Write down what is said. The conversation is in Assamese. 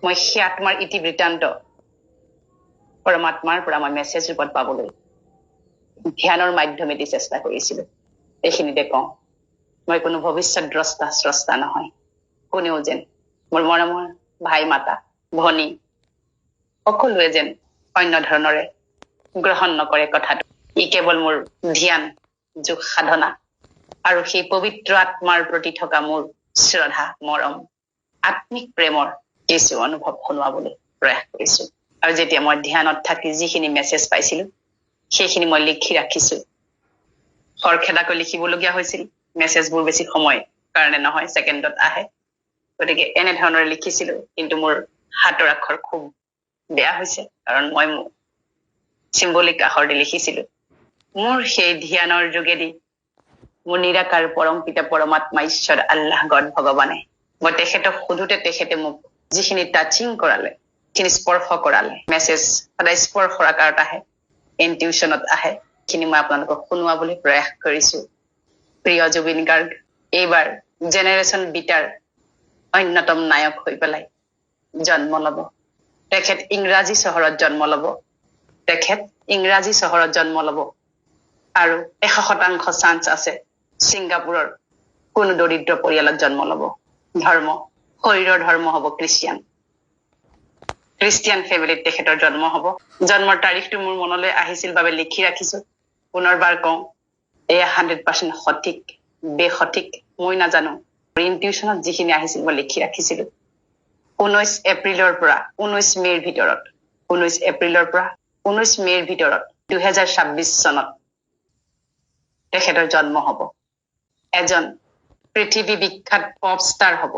মই সেই আত্মাৰ ইতিবৃত্তান্ত পৰমাত্মাৰ পৰা মই মেছেজ ৰূপত পাবলৈ ধ্যানৰ মাধ্যমেদি চেষ্টা কৰিছিলো। এইখিনিতে কওঁ, মই কোনো ভৱিষ্যত স্ৰষ্টা নহয়। কোনেও যেন মোৰ মৰমৰ ভাই মাতা ভনী সকলোৱে যেন অন্য ধৰণৰে গ্ৰহণ নকৰে কথাটো। ই কেৱল মোৰ ধ্যান যোগ সাধনা আৰু সেই পবিত্ৰ আত্মাৰ প্ৰতি থকা মোৰ শ্ৰদ্ধা মৰম আত্মিক প্ৰেমৰ কিছু অনুভৱ শুনোৱাবলৈ প্ৰয়াস কৰিছো। আৰু যেতিয়া মই ধ্যানত থাকি যিখিনি মেছেজ পাইছিলো সেইখিনি মই লিখি ৰাখিছো। খৰখেদাকৈ লিখিবলগীয়া হৈছিল। মেছেজবোৰ বেছি সময় কাৰণে নহয়, ছেকেণ্ডত আহে। গতিকে এনেধৰণৰে লিখিছিলো, কিন্তু মোৰ হাতৰ আখৰ খুব বেয়া হৈছে, কাৰণ মই চিম্বলিক আখৰ দি লিখিছিলো। মোৰ সেই ধ্যানৰ যোগেদি মোৰ নিৰাকাৰ পৰম পিতা পৰমাত্মা ঈশ্বৰ আল্লাহ গড ভগৱানে, মই তেখেতক সোধোতে তেখেতে মোক যিখিনি টাচিং কৰালে, যিখিনি স্পৰ্শ কৰালে, মেছেজ সদায় স্পৰ্শৰ আকাৰত আহে, ইনটিউচনত আহে, সেইখিনি মই আপোনালোকক শুনোৱাবলৈ প্ৰয়াস কৰিছো। প্ৰিয় জুবিন গাৰ্গ এইবাৰ জেনেৰেশ্যন বিটাৰ অন্যতম নায়ক হৈ পেলাই জন্ম লব। তেখেত ইংৰাজী চহৰত জন্ম লব। আৰু 100% চান্স আছে ছিংগাপুৰৰ কোনো দৰিদ্ৰ পৰিয়ালত জন্ম লব। শৰীৰৰ ধৰ্ম হব খ্ৰীষ্টিয়ান ফেমিলিত তেখেতৰ জন্ম হব। জন্মৰ তাৰিখটো মোৰ মনলৈ আহিছিল বাবে লিখি ৰাখিছো। পুনৰবাৰ কওঁ, এয়া 100% সঠিক বেসঠিক মই নাজানো। ইনটিউচনত যিখিনি আহিছিল মই লিখি ৰাখিছিলো। 19 এপ্ৰিলৰ পৰা 19 মেৰ ভিতৰত 2026 চনত তেখেতৰ জন্ম হব। এজন পৃথিৱী বিখ্যাত পপ ষ্টাৰ হব।